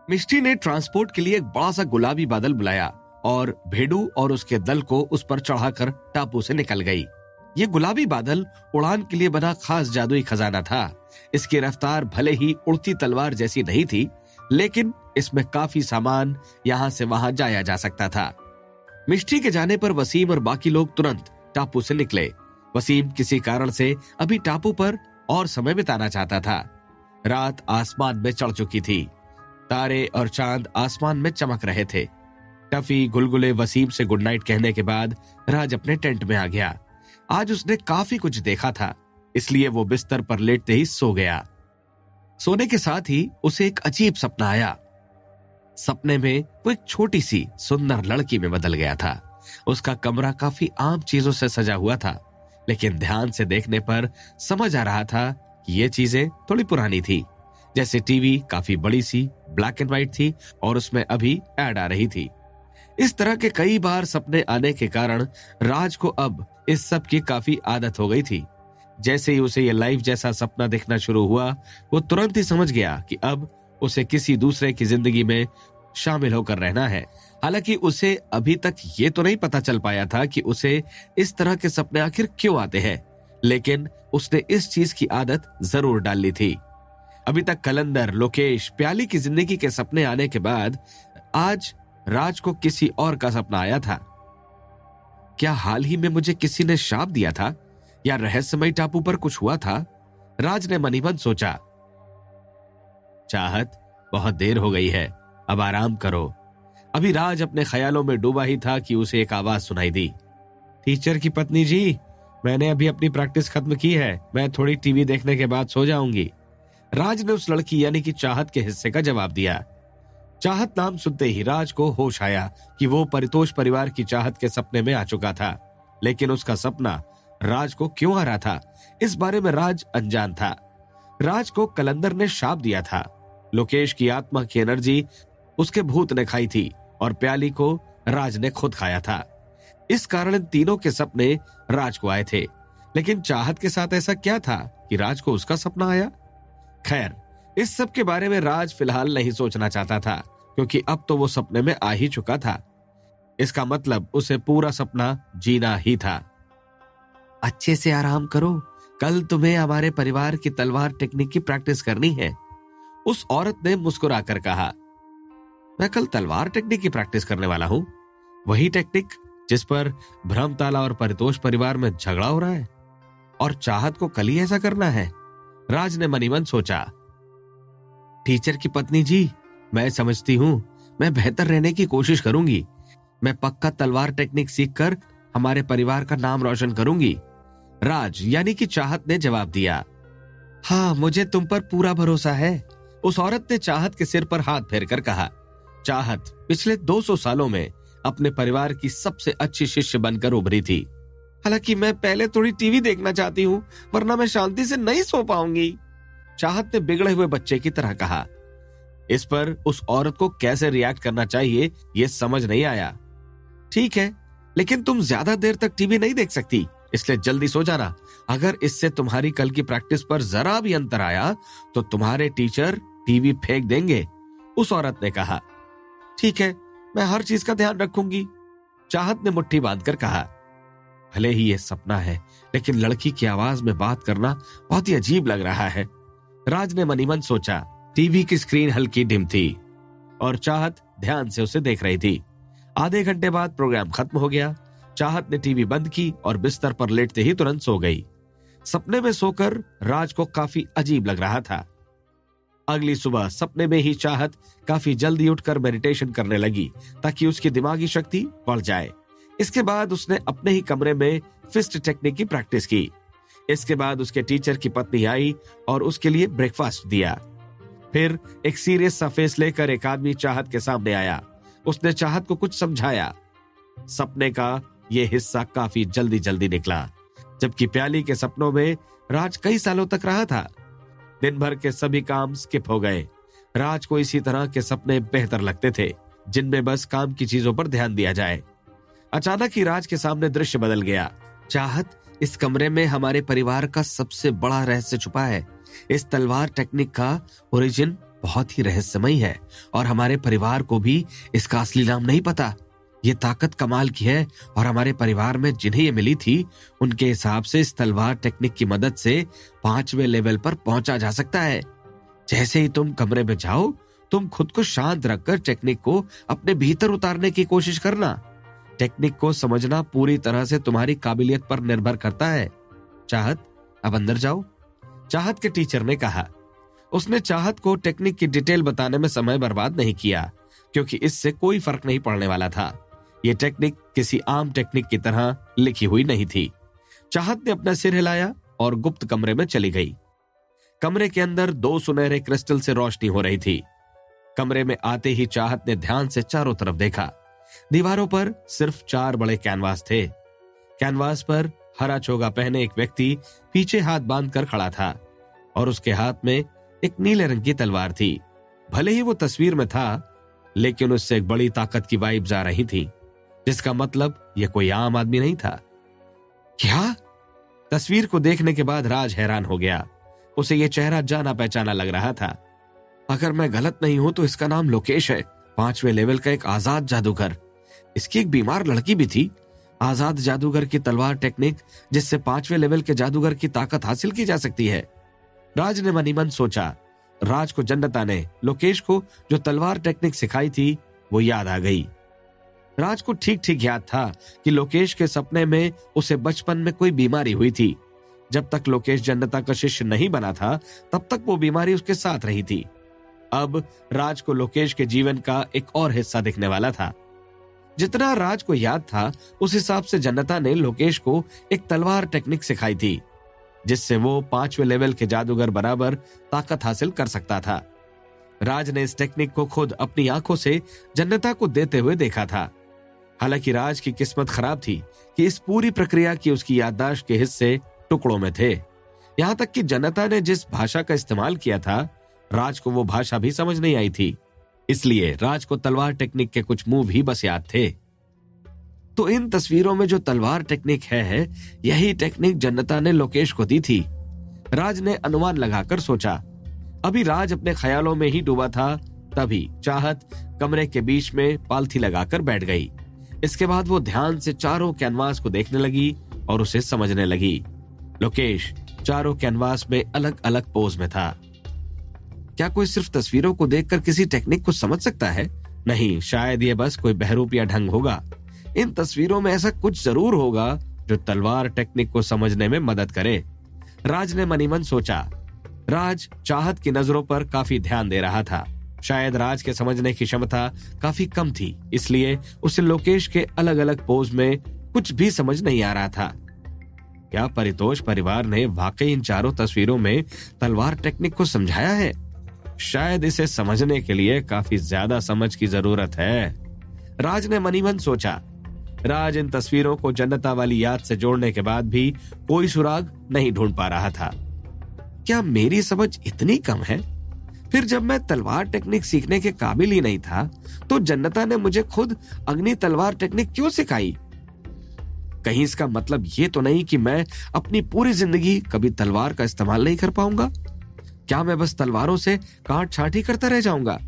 मिष्टी ने ट्रांसपोर्ट के लिए एक बड़ा सा गुलाबी बादल बुलाया और भेड़ू और उसके दल को उस पर चढ़ाकर टापू से निकल गई। ये गुलाबी बादल उड़ान के लिए बना खास जादुई खजाना था। इसकी रफ्तार भले ही उड़ती तलवार जैसी नहीं थी, लेकिन इसमें काफी सामान यहाँ से वहां जाया जा सकता था। मिष्टी के जाने पर वसीम और बाकी लोग तुरंत टापू से निकले। वसीम किसी कारण से अभी टापू पर और समय बिताना चाहता था। रात आसमान में चढ़ चुकी थी। तारे और चांद आसमान में चमक रहे थे। टफी गुलगुले वसीम से गुड नाइट कहने के बाद राज अपने टेंट में आ गया। आज उसने काफी कुछ देखा था, इसलिए वो बिस्तर पर लेटते ही सो गया। सोने के साथ ही उसे एक अजीब सपना आया। सपने में वो एक छोटी सी सुंदर लड़की में बदल गया था। उसका कमरा काफी आम चीजों से सजा हुआ था, लेकिन ध्यान से देखने पर समझ आ रहा था कि ये चीजें थोड़ी पुरानी थी। जैसे टीवी काफी बड़ी सी ब्लैक एंड व्हाइट थी और उसमें अभी ऐड आ रही थी। इस तरह के कई बार सपने आने के कारण राज को अब इस सब की काफी आदत हो गई थी। जैसे ही उसे ये लाइफ जैसा सपना दिखना शुरू हुआ, वो तुरंत ही समझ गया कि अब उसे किसी दूसरे की जिंदगी में शामिल होकर रहना है। हालांकि उसे अभी तक ये तो नहीं पता चल पाया था कि उसे इस तरह के सपने आखिर क्यों आते हैं, लेकिन उसने इस चीज की आदत जरूर डाल ली थी। अभी तक कलंदर, लोकेश, प्याली की जिंदगी के सपने आने के बाद आज राज को किसी और का सपना आया था। क्या हाल ही में मुझे किसी ने शाप दिया था या रहस्यमय टापू पर कुछ हुआ था? राज ने मनी मन सोचा। चाहत, बहुत देर हो गई है, अब आराम करो। अभी राज अपने ख्यालों में डूबा ही था कि उसे एक आवाज सुनाई दी। टीचर की पत्नी जी, मैंने अभी अपनी प्रैक्टिस खत्म की है, मैं थोड़ी टीवी देखने के बाद सो जाऊंगी। राज ने उस लड़की यानी कि चाहत के हिस्से का जवाब दिया। चाहत नाम सुनते ही राज को होश आया कि वो परितोष परिवार की चाहत के सपने में आ चुका था, लेकिन उसका सपना राज को क्यों आ रहा था, इस बारे में राज अनजान था। राज को कलंदर ने शाप दिया था। लोकेश की आत्मा की एनर्जी उसके भूत ने खाई थी और प्याली को राज ने खुद खाया था। इस कारण इन तीनों के सपने राज को आए थे, लेकिन चाहत के साथ ऐसा क्या था कि राज को उसका सपना आया? खैर, इस सब के बारे में राज फिलहाल नहीं सोचना चाहता था, क्योंकि अब तो वो सपने में आ ही चुका था। इसका मतलब उसे पूरा सपना जीना ही था। अच्छे से आराम करो, कल तुम्हें हमारे परिवार की तलवार टेक्निक की प्रैक्टिस करनी है। उस औरत ने मुस्कुराकर कहा। मैं कल तलवार टेक्निक की प्रैक्टिस करने वाला हूँ? वही टेक्निक जिस पर भ्रमताला और परितोष परिवार में झगड़ा हो रहा है? और चाहत को कल ही ऐसा करना है? राज ने मनी मन सोचा। टीचर की पत्नी जी, मैं समझती हूँ, मैं बेहतर रहने की कोशिश करूंगी। मैं पक्का तलवार टेक्निक सीखकर हमारे परिवार का नाम रोशन करूंगी। राज यानी कि चाहत ने जवाब दिया। हाँ, मुझे तुम पर पूरा भरोसा है। उस औरत ने चाहत के सिर पर हाथ फेरकर कहा। चाहत पिछले 200 सालों में अपने परिवार की सबसे अच्छी शिष्य बनकर उभरी थी। हालांकि मैं पहले थोड़ी टीवी देखना चाहती हूँ, वरना मैं शांति से नहीं सो पाऊंगी, चाहत ने बिगड़े हुए बच्चे की तरह कहा। इस पर उस औरत को कैसे रिएक्ट करना चाहिए ये समझ नहीं आया। ठीक है, लेकिन तुम ज्यादा देर तक टीवी नहीं देख सकती, इसलिए जल्दी सो जाना। अगर इससे तुम्हारी कल की प्रैक्टिस पर जरा भी अंतर आया तो तुम्हारे टीचर टीवी फेंक देंगे, उस औरत ने कहा। ठीक है, मैं हर चीज का ध्यान रखूंगी, चाहत ने मुट्ठी बांधकर कहा। भले ही ये सपना है, लेकिन लड़की की आवाज में बात करना बहुत ही अजीब लग रहा है, राज ने मनी मन सोचा। टीवी की स्क्रीन हल्की डिम थी और चाहत ध्यान से उसे देख रही थी। आधे घंटे बाद प्रोग्राम खत्म हो गया। चाहत ने टीवी बंद की और बिस्तर पर लेटते ही तुरंत सो गई। सपने में सोकर राज को काफी अजीब लग रहा था। अगली सुबह सपने में ही चाहत काफी जल्दी उठकर मेडिटेशन करने लगी ताकि उसकी दिमागी शक्ति बढ़ जाए। इसके बाद उसने अपने ही कमरे में फिस्ट टेक्निक की प्रैक्टिस की। इसके बाद उसके टीचर की पत्नी आई और उसके लिए ब्रेकफास्ट दिया। फिर एक सीरियस सा फेस लेकर एक आदमी चाहत के सामने आया। उसने चाहत को कुछ समझाया। सपने का ये हिस्सा काफी जल्दी जल्दी निकला, जबकि प्याली के सपनों में राज कई सालों तक रहा था। दिन भर के सभी काम स्किप हो गए। राज को इसी तरह के सपने बेहतर लगते थे, जिनमें बस काम की चीजों पर ध्यान दिया जाए। अचानक ही राज के सामने दृश्य बदल गया। चाहत, इस कमरे में हमारे परिवार का सबसे बड़ा रहस्य छुपा है। इस तलवार टेक्निक का ओरिजिन बहुत ही रहस्यमयी है और हमारे परिवार को भी इसका असली नाम नहीं पता। ये ताकत कमाल की है और हमारे परिवार में जिन्हें ये मिली थी उनके हिसाब से इस तलवार टेक्निक की मदद से 5वें लेवल पर पहुंचा जा सकता है। जैसे ही तुम कमरे में जाओ, तुम खुद को शांत रखकर टेक्निक को अपने भीतर उतारने की कोशिश करना। टेक्निक को समझना पूरी तरह से तुम्हारी काबिलियत पर निर्भर करता है। चाहत, अब अंदर जाओ, चाहत के टीचर ने कहा। उसने चाहत को टेक्निक की डिटेल बताने में समय बर्बाद नहीं किया, क्योंकि इससे कोई फर्क नहीं पड़ने वाला था। ये टेक्निक किसी आम टेक्निक की तरह लिखी हुई नहीं थी। चाहत ने अपना सिर हिलाया और गुप्त कमरे में चली गई। कमरे के अंदर 2 सुनहरे क्रिस्टल से रोशनी हो रही थी। कमरे में आते ही चाहत ने ध्यान से चारों तरफ देखा। दीवारों पर सिर्फ 4 बड़े कैनवास थे। कैनवास पर हरा चोगा पहने एक व्यक्ति पीछे हाथ बांधकर खड़ा था और उसके हाथ में एक नीले रंग की तलवार थी। भले ही वो तस्वीर में था, लेकिन उससे एक बड़ी ताकत की वाइब्स आ रही थी, जिसका मतलब यह कोई आम आदमी नहीं था। क्या? तस्वीर को देखने के बाद राज हैरान हो गया। उसे यह चेहरा जाना पहचाना लग रहा था। अगर मैं गलत नहीं हूं तो इसका नाम लोकेश है, 5वें लेवल का एक आजाद जादूगर। इसकी एक बीमार लड़की भी थी। आजाद जादूगर की तलवार टेक्निक, जिससे 5वें लेवल के जादूगर की ताकत हासिल की जा सकती है। राज ने मनी मन सोचा। राज को जन्नता ने लोकेश को जो तलवार टेक्निक सिखाई थी वो याद आ गई। राज को ठीक ठीक याद था कि लोकेश के सपने में उसे बचपन में कोई बीमारी हुई थी। जब तक लोकेश जन्नता का शिष्य नहीं बना था, तब तक वो बीमारी उसके साथ रही थी। अब राज को लोकेश के जीवन का एक और हिस्सा दिखने वाला था। जितना राज को याद था, उस हिसाब से जन्नता ने लोकेश को एक तलवार टेक्निक सिखाई थी, जिससे वो 5वें लेवल के जादूगर बराबर ताकत हासिल कर सकता था। राज ने इस टेक्निक को खुद अपनी आंखों से जन्नता को देते हुए देखा था। हालांकि राज की किस्मत खराब थी कि इस पूरी प्रक्रिया की उसकी याददाश्त के हिस्से टुकड़ों में थे। यहां तक कि जन्नता ने जिस भाषा का इस्तेमाल किया था, राज को वो भाषा भी समझ नहीं आई थी। इसलिए राज को तलवार टेक्निक के कुछ मूव ही बस याद थे। तो इन तस्वीरों में जो तलवार टेक्निक है, यही टेक्निक जन्नता ने लोकेश को दी थी। राज ने अनुमान लगाकर सोचा। अभी राज अपने ख्यालों में ही डूबा था, तभी चाहत कमरे के बीच में पालथी लगाकर बैठ गई। इसके बाद वो ध्यान से चारों कैनवास को देखने लगी और उसे समझने लगी। लोकेश चारों कैनवास में अलग अलग पोज में था। क्या कोई सिर्फ तस्वीरों को देखकर किसी टेक्निक को समझ सकता है? नहीं, शायद ये बस कोई बहरूपिया ढंग होगा। इन तस्वीरों में ऐसा कुछ जरूर होगा जो तलवार टेक्निक को समझने में मदद करे। राज ने मनी मन सोचा। राज चाहत की नजरों पर काफी ध्यान दे रहा था। शायद राज के समझने की क्षमता काफी कम थी, इसलिए उसे लोकेश के अलग अलग पोज में कुछ भी समझ नहीं आ रहा था। क्या परितोष परिवार ने वाकई इन चारों तस्वीरों में तलवार टेक्निक को समझाया है? शायद इसे समझने के लिए काफी ज्यादा समझ की जरूरत है, राज ने मनी मन सोचा। राज इन तस्वीरों को जन्नता वाली याद से जोड़ने के बाद भी कोई सुराग नहीं ढूंढ पा रहा था। क्या मेरी समझ इतनी कम है? फिर जब मैं तलवार टेक्निक सीखने के काबिल ही नहीं था, तो जन्नता ने मुझे खुद अग्नि तलवार टेक्निक क्यों सिखाई? कहीं इसका मतलब ये तो नहीं कि मैं अपनी पूरी जिंदगी कभी तलवार का इस्तेमाल नहीं कर पाऊंगा? क्या मैं बस तलवारों से काट छाट ही करता रह जाऊंगा?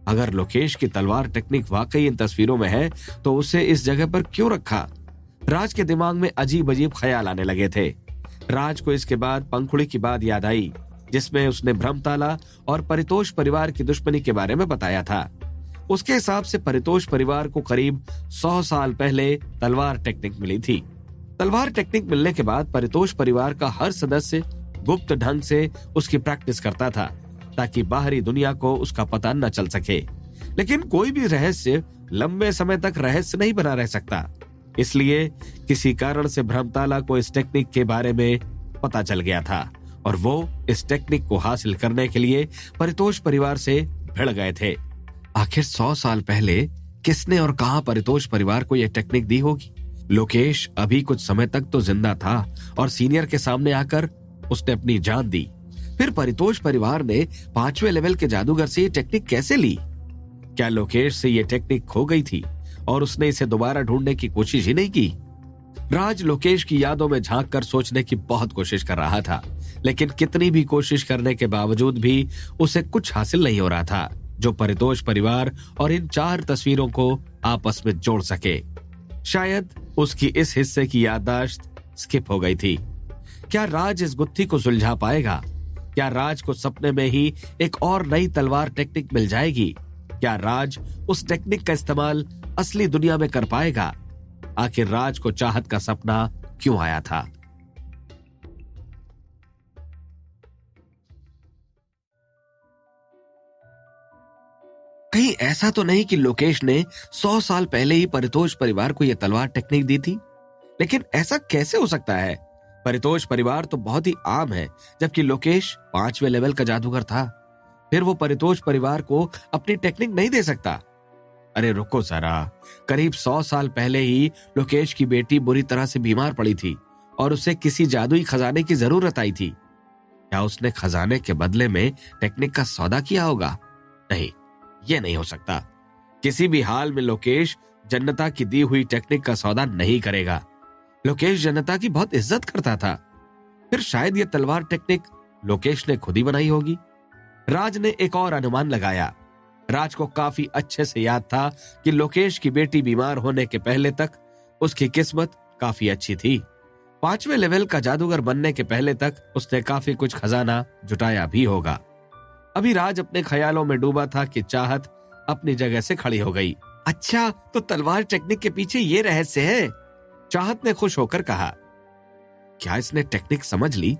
अगर लोकेश की तलवार टेक्निक वाकई इन तस्वीरों में है, तो उसे इस जगह पर क्यों रखा? राज के दिमाग में अजीब अजीब ख्याल आने लगे थे। राज को इसके बाद पंखुड़ी की बात याद आई, जिसमें उसने भ्रमताला और परितोष परिवार की दुश्मनी के बारे में बताया था। उसके हिसाब से परितोष परिवार को करीब 100 साल पहले तलवार टेक्निक मिली थी। तलवार टेक्निक मिलने के बाद परितोष परिवार का हर सदस्य गुप्त ढंग से उसकी प्रैक्टिस करता था, ताकि बाहरी दुनिया को उसका पता न चल सके। लेकिन कोई भी रहस्य लंबे समय तक रहस्य नहीं बना रह सकता, इसलिए किसी कारण से भ्रमताला को इस टेक्निक के बारे में पता चल गया था और वो इस टेक्निक को हासिल करने के लिए परितोष परिवार से भिड़ गए थे। आखिर 100 साल पहले किसने और कहां परितोष परिवार को यह टेक्निक दी होगी? लोकेश अभी कुछ समय तक तो जिंदा था और सीनियर के सामने आकर उसने अपनी जान दी। फिर परितोष परिवार ने 5वें लेवल के जादूगर से ये टेक्निक कैसे ली? क्या लोकेश से ये टेक्निक खो गई थी और उसने इसे दोबारा ढूंढने की कोशिश ही नहीं की? राज लोकेश की यादों में झांक कर सोचने की बहुत कोशिश कर रहा था, लेकिन कितनी भी कोशिश करने के बावजूद भी उसे कुछ हासिल नहीं हो रहा था जो परितोष परिवार और इन 4 तस्वीरों को आपस में जोड़ सके। शायद उसकी इस हिस्से की याददाश्त स्किप हो गई थी। क्या राज इस गुत्थी को सुलझा पाएगा? क्या राज को सपने में ही एक और नई तलवार टेक्निक मिल जाएगी? क्या राज उस टेक्निक का इस्तेमाल असली दुनिया में कर पाएगा? आखिर राज को चाहत का सपना क्यों आया था? कहीं ऐसा तो नहीं कि लोकेश ने 100 साल पहले ही परितोष परिवार को यह तलवार टेक्निक दी थी? लेकिन ऐसा कैसे हो सकता है? परितोष परिवार तो बहुत ही आम है, जबकि लोकेश 5वें लेवल का जादूगर था। फिर वो परितोष परिवार को अपनी टेक्निक नहीं दे सकता। अरे रुको जरा, करीब 100 साल पहले ही लोकेश की बेटी बुरी तरह से बीमार पड़ी थी और उसे किसी जादुई खजाने की जरूरत आई थी। क्या उसने खजाने के बदले में टेक्निक का सौदा किया होगा? नहीं, ये नहीं हो सकता। किसी भी हाल में लोकेश जनता की दी हुई टेक्निक का सौदा नहीं करेगा। लोकेश जनता की बहुत इज्जत करता था। फिर शायद ये तलवार टेक्निक लोकेश ने खुद ही बनाई होगी। राज ने एक और अनुमान लगाया। राज को काफी अच्छे से याद था कि लोकेश की बेटी बीमार होने के पहले तक उसकी किस्मत काफी अच्छी थी। 5वें लेवल का जादूगर बनने के पहले तक उसने काफी कुछ खजाना जुटाया भी होगा। अभी राज अपने ख्यालों में डूबा था कि चाहत अपनी जगह से खड़ी हो गई। अच्छा, तो तलवार टेक्निक के पीछे ये रहस्य है? चाहत ने खुश होकर कहा। क्या इसने टेक्निक समझ ली?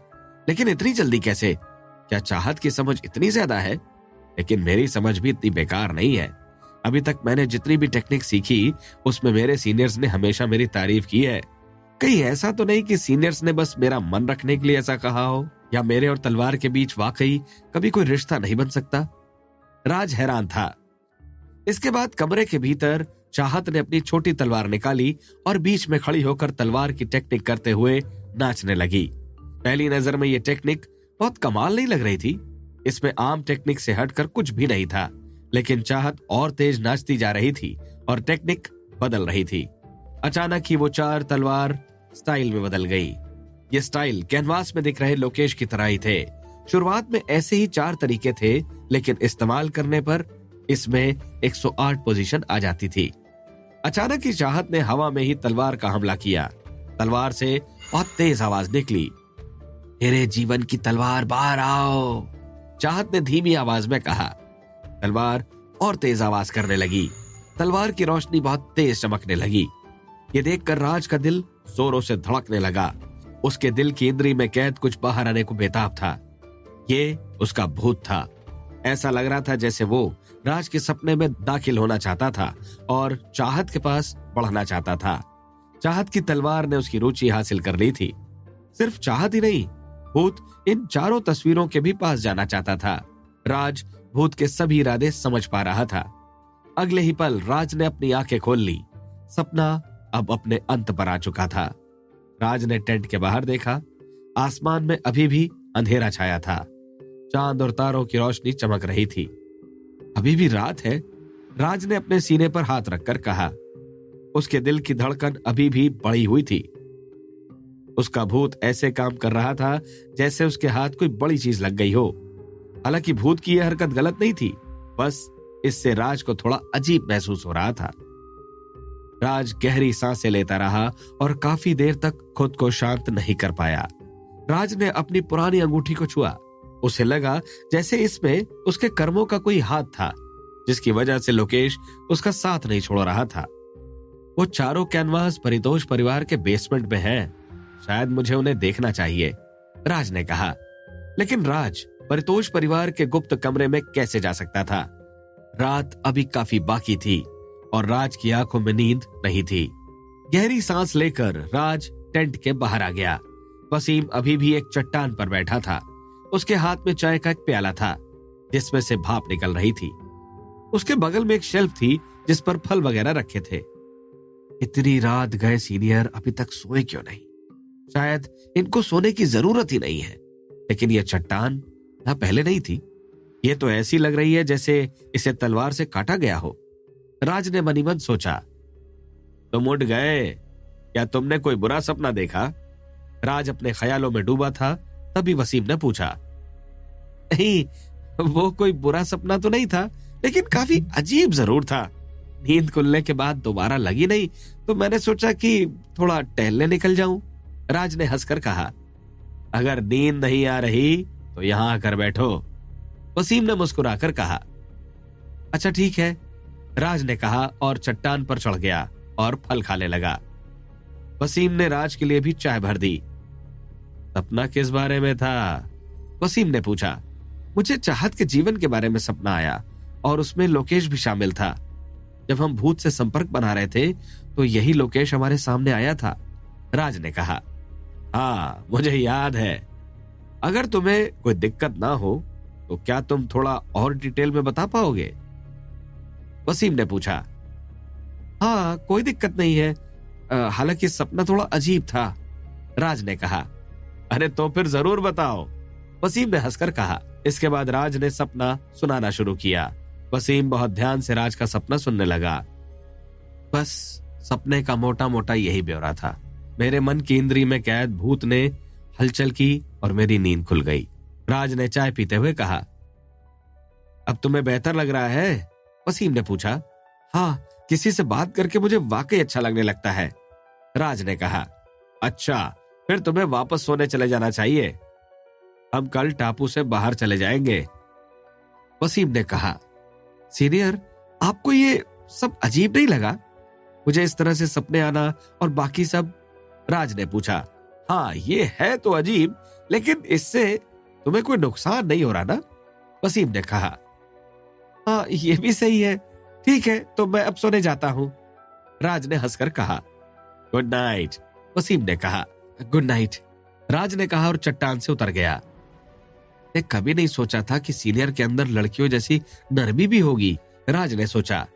लेकिन इतनी जल्दी कैसे? क्या चाहत की समझ इतनी ज्यादा है? लेकिन मेरी समझ भी इतनी बेकार नहीं है। अभी तक मैंने जितनी भी टेक्निक सीखी उसमें मेरे सीनियर्स ने हमेशा मेरी तारीफ की है। कहीं ऐसा तो नहीं कि सीनियर्स ने बस मेरा मन रखने के लिए ऐसा कहा हो, या मेरे और तलवार के बीच वाकई कभी कोई रिश्ता नहीं बन सकता? राज हैरान था। इसके बाद कमरे के भीतर चाहत ने अपनी छोटी तलवार निकाली और बीच में खड़ी होकर तलवार की टेक्निक करते हुए नाचने लगी। पहली नजर में ये टेक्निक बहुत कमाल नहीं लग रही थी। इसमें आम टेक्निक से हटकर कुछ भी नहीं था, लेकिन चाहत और तेज नाचती जा रही थी और टेक्निक बदल रही थी। अचानक ही वो 4 तलवार स्टाइल में बदल गई। ये स्टाइल कैनवास में दिख रहे लोकेश की तरह ही थे। शुरुआत में ऐसे ही 4 तरीके थे, लेकिन इस्तेमाल करने पर इसमें 108 पोजीशन आ जाती थी। अचानक ही चाहत ने हवा में ही तलवार का हमला किया। तलवार से बहुत तेज आवाज निकली। मेरे जीवन की तलवार बाहर आओ, चाहत ने धीमी आवाज में कहा। तलवार और तेज आवाज करने लगी। तलवार की रोशनी बहुत तेज चमकने लगी। ये देखकर राज का दिल जोरों से धड़कने लगा। उसके दिल की इंद्री में कैद कुछ बाहर आने को बेताब था। ये उसका भूत था। ऐसा लग रहा था जैसे वो राज के सपने में दाखिल होना चाहता था और चाहत के पास बढ़ना चाहता था। चाहत की तलवार ने उसकी रुचि हासिल कर ली थी। सिर्फ चाहत ही नहीं, भूत इन 4 तस्वीरों के भी पास जाना चाहता था। राज भूत के सभी इरादे समझ पा रहा था। अगले ही पल राज ने अपनी आंखें खोल ली। सपना अब अपने अंत पर आ चुका था। राज ने टेंट के बाहर देखा। आसमान में अभी भी अंधेरा छाया था। चांद और तारों की रोशनी चमक रही थी। अभी भी रात है, राज ने अपने सीने पर हाथ रखकर कहा। उसके दिल की धड़कन अभी भी बढ़ी हुई थी। उसका भूत ऐसे काम कर रहा था जैसे उसके हाथ कोई बड़ी चीज लग गई हो। हालांकि भूत की यह हरकत गलत नहीं थी, बस इससे राज को थोड़ा अजीब महसूस हो रहा था। राज गहरी सांसें लेता रहा और काफी देर तक खुद को शांत नहीं कर पाया। राज ने अपनी पुरानी अंगूठी को छुआ। उसे लगा जैसे इसमें उसके कर्मों का कोई हाथ था, जिसकी वजह से लोकेश उसका साथ नहीं छोड़ रहा था। वो 4 कैनवास परितोष परिवार के बेसमेंट में है। शायद मुझे उन्हें देखना चाहिए, राज ने कहा। लेकिन राज परितोष परिवार के गुप्त कमरे में कैसे जा सकता था? रात अभी काफी बाकी थी और राज की आंखों में नींद नहीं थी। गहरी सांस लेकर राज टेंट के बाहर आ गया। वसीम अभी भी एक चट्टान पर बैठा था। उसके हाथ में चाय का एक प्याला था जिसमें से भाप निकल रही थी। उसके बगल में एक शेल्फ थी जिस पर फल वगैरह रखे थे। इतनी रात गए सीनियर अभी तक सोए क्यों नहीं? शायद इनको सोने की जरूरत ही नहीं है। लेकिन यह चट्टान ना पहले नहीं थी। यह तो ऐसी लग रही है जैसे इसे तलवार से काटा गया हो। राज ने मनी मन सोचा। तुम उठ गए? क्या तुमने कोई बुरा सपना देखा? राज अपने ख्यालों में डूबा था तभी वसीम ने पूछा, नहीं, वो कोई बुरा सपना तो नहीं था, लेकिन काफी अजीब जरूर था। नींद खुलने के बाद दोबारा लगी नहीं, तो मैंने सोचा कि थोड़ा टहलने निकल जाऊं। राज ने हंसकर कहा, अगर नींद नहीं आ रही तो यहां आकर बैठो। वसीम ने मुस्कुराकर कहा, अच्छा ठीक है, राज ने कहा और चट्टान पर चढ़ गया और फल खाने लगा। वसीम ने राज के लिए भी चाय भर दी। सपना किस बारे में था? वसीम ने पूछा। मुझे चाहत के जीवन के बारे में सपना आया और उसमें लोकेश भी शामिल था। जब हम भूत से संपर्क बना रहे थे तो यही लोकेश हमारे सामने आया था। राज ने कहा, हाँ मुझे याद है। अगर तुम्हें कोई दिक्कत ना हो तो क्या तुम थोड़ा और डिटेल में बता पाओगे? वसीम ने पूछा। हाँ कोई दिक्कत नहीं है, हालांकि सपना थोड़ा अजीब था। राज ने कहा। अरे तो फिर जरूर बताओ, वसीम ने हंसकर कहा। इसके बाद राज ने सपना सुनाना शुरू किया। वसीम बहुत ध्यान से राज का सपना सुनने लगा। बस सपने का मोटा मोटा यही ब्यौरा था। मेरे मन की इंद्री में कैद भूत ने हलचल की और मेरी नींद खुल गई। राज ने चाय पीते हुए कहा, अब तुम्हें बेहतर लग रहा है? वसीम ने पूछा। हाँ, किसी से बात करके मुझे वाकई अच्छा लगने लगता है। राज ने कहा। अच्छा, फिर तुम्हें वापस सोने चले जाना चाहिए। हम कल टापू से बाहर चले जाएंगे। वसीम ने कहा। सीनियर, आपको ये सब अजीब नहीं लगा? मुझे इस तरह से सपने आना और बाकी सब? राज ने पूछा। हाँ ये है तो अजीब, लेकिन इससे तुम्हें कोई नुकसान नहीं हो रहा ना? वसीम ने कहा। हाँ ये भी सही है। ठीक है, तो मैं अब सोने जाता हूँ। राज ने हंसकर कहा। Good night. वसीम ने कहा। गुड नाइट, राज ने कहा और चट्टान से उतर गया। मैं कभी नहीं सोचा था कि सीनियर के अंदर लड़कियों जैसी नरमी भी होगी। राज ने सोचा।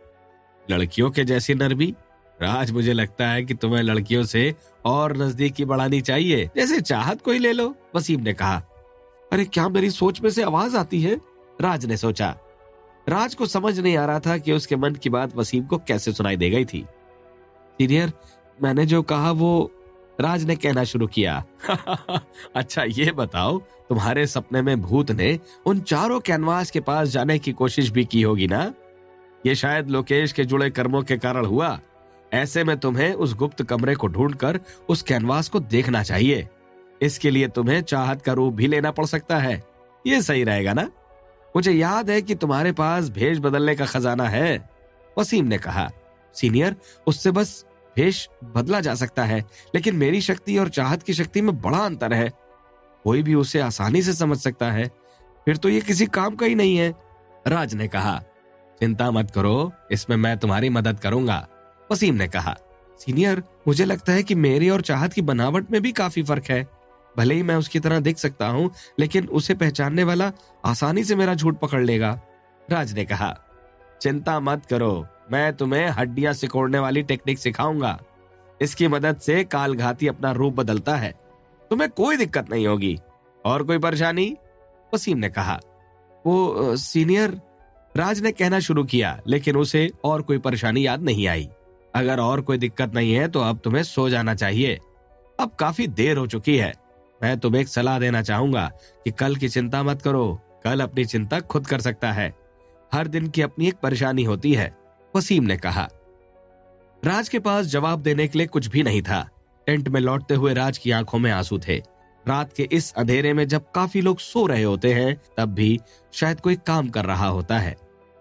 लड़कियों के जैसी नरमी? राज, मुझे लगता है कि तुम्हें लड़कियों से और नजदीकी बढ़ानी चाहिए, जैसे चाहत को ही ले लो। वसीम ने कहा। अरे क्या मेरी सोच में से आवाज आती है? राज ने सोचा। राज को समझ नहीं आ रहा था कि उसके मन की बात वसीम को कैसे सुनाई दे गई थी। सीनियर, मैंने जो कहा वो, राज ने कहना शुरू किया। अच्छा ये बताओ, तुम्हारे सपने में भूत ने उन चारों कैनवास के पास जाने की कोशिश भी की होगी ना? ये शायद लोकेश के जुड़े कर्मों के कारण हुआ। ऐसे में तुम्हें उस गुप्त कमरे को ढूंढकर उस कैनवास को देखना चाहिए। इसके लिए तुम्हें चाहत का रूप भी लेना पड़ सकता है। ये सही रहेगा ना? मुझे याद है कि तुम्हारे पास भेष बदलने का खजाना है। वसीम ने कहा। सीनियर, उससे बस भेष बदला जा सकता है, लेकिन मेरी शक्ति और चाहत की शक्ति में बड़ा अंतर है। कोई भी उसे आसानी से समझ सकता है। फिर तो ये किसी काम का ही नहीं है। राज ने कहा। चिंता मत करो, इसमें मैं तुम्हारी मदद करूंगा। वसीम ने कहा। सीनियर, मुझे लगता है कि मेरी और चाहत की बनावट में भी काफी फर्क है। भले ही मैं उसकी तरह दिख सकता हूँ, लेकिन उसे पहचानने वाला आसानी से मेरा झूठ पकड़ लेगा। राज ने कहा। चिंता मत करो, मैं तुम्हें हड्डियां सिकोड़ने वाली टेक्निक सिखाऊंगा। इसकी मदद से कालघाती अपना रूप बदलता है। तुम्हें कोई दिक्कत नहीं होगी। और कोई परेशानी? वसीम ने कहा। वो सीनियर, राज ने कहना शुरू किया, लेकिन उसे और कोई परेशानी याद नहीं आई। अगर और कोई दिक्कत नहीं है तो अब तुम्हें सो जाना चाहिए। अब काफी देर हो चुकी है। मैं तुम्हें एक सलाह देना चाहूंगा कि कल की चिंता मत करो। कल अपनी चिंता खुद कर सकता है। हर दिन की अपनी एक परेशानी होती है। वसीम ने कहा। राज के पास जवाब देने के लिए कुछ भी नहीं था। टेंट में लौटते हुए राज की आंखों में आंसू थे। रात के इस अंधेरे में जब काफी लोग सो रहे होते हैं, तब भी शायद कोई काम कर रहा होता है।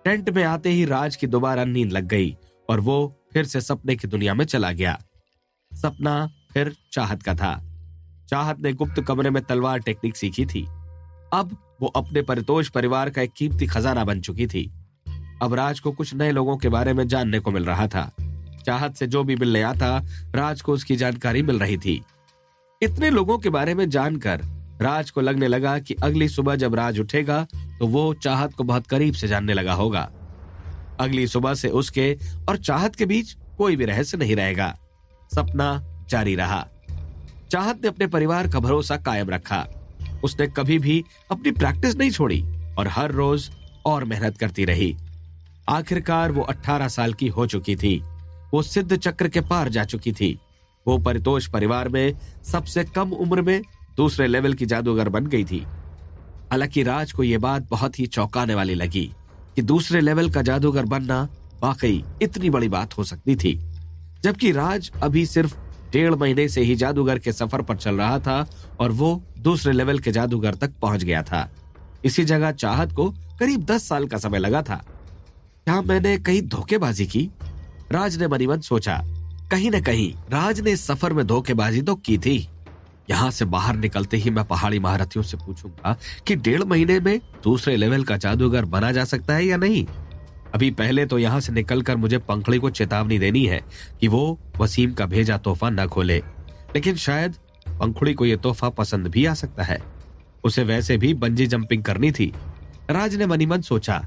टेंट में आते ही राज की दोबारा नींद लग गई और वो फिर से सपने की दुनिया में चला गया। सपना फिर चाहत का था। चाहत ने गुप्त कमरे में तलवार टेक्निक सीखी थी। अब वो अपने परितोष परिवार का एक कीमती खजाना बन चुकी थी। अब राज को कुछ नए लोगों के बारे में जानने को मिल रहा था। चाहत से जो भी मिलने आता, राज को उसकी जानकारी मिल रही थी। इतने लोगों के बारे में जानकर राज को लगने लगा कि अगली सुबह जब राज उठेगा तो वो चाहत को बहुत करीब से जानने लगा होगा। अगली सुबह से उसके और चाहत के बीच कोई भी रहस्य नहीं रहेगा। सपना जारी रहा। चाहत ने अपने परिवार का भरोसा कायम रखा। उसने कभी भी अपनी प्रैक्टिस नहीं छोड़ी और हर रोज और मेहनत करती रही। आखिरकार वो 18 साल की हो चुकी थी। वो सिद्ध चक्र के पार जा चुकी थी। वो परितोष परिवार में सबसे कम उम्र में दूसरे लेवल की जादूगर बन गई थी। हालांकि राज को यह बात बहुत ही चौंकाने वाली लगी कि दूसरे लेवल का जादूगर बनना वाकई इतनी बड़ी बात हो सकती थी, जबकि राज अभी सिर्फ 1.5 महीने से ही जादूगर के सफर पर चल रहा था और वो दूसरे लेवल के जादूगर तक पहुंच गया था। इसी जगह चाहत को करीब 10 साल का समय लगा था। क्या मैंने कहीं धोखेबाजी की? राज ने मनी मन सोचा। कहीं न कहीं राज ने इस सफर में धोखेबाजी तो की थी। यहां से बाहर निकलते ही मैं पहाड़ी महारथियों से पूछूंगा कि 1.5 महीने में दूसरे लेवल का जादूगर बना जा सकता है या नहीं। अभी पहले तो यहां से निकलकर मुझे पंखुड़ी को चेतावनी देनी है कि वो वसीम का भेजा तोहफा न खोले, लेकिन शायद पंखुड़ी को यह तोहफा पसंद भी आ सकता है। उसे वैसे भी बंजी जंपिंग करनी थी। राज ने मनी मन सोचा।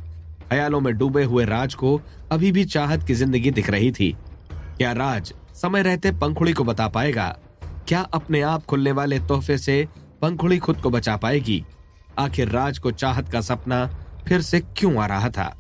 ख्यालों में डूबे हुए राज को अभी भी चाहत की जिंदगी दिख रही थी। क्या राज समय रहते पंखुड़ी को बता पाएगा? क्या अपने आप खुलने वाले तोहफे से पंखुड़ी खुद को बचा पाएगी? आखिर राज को चाहत का सपना फिर से क्यों आ रहा था?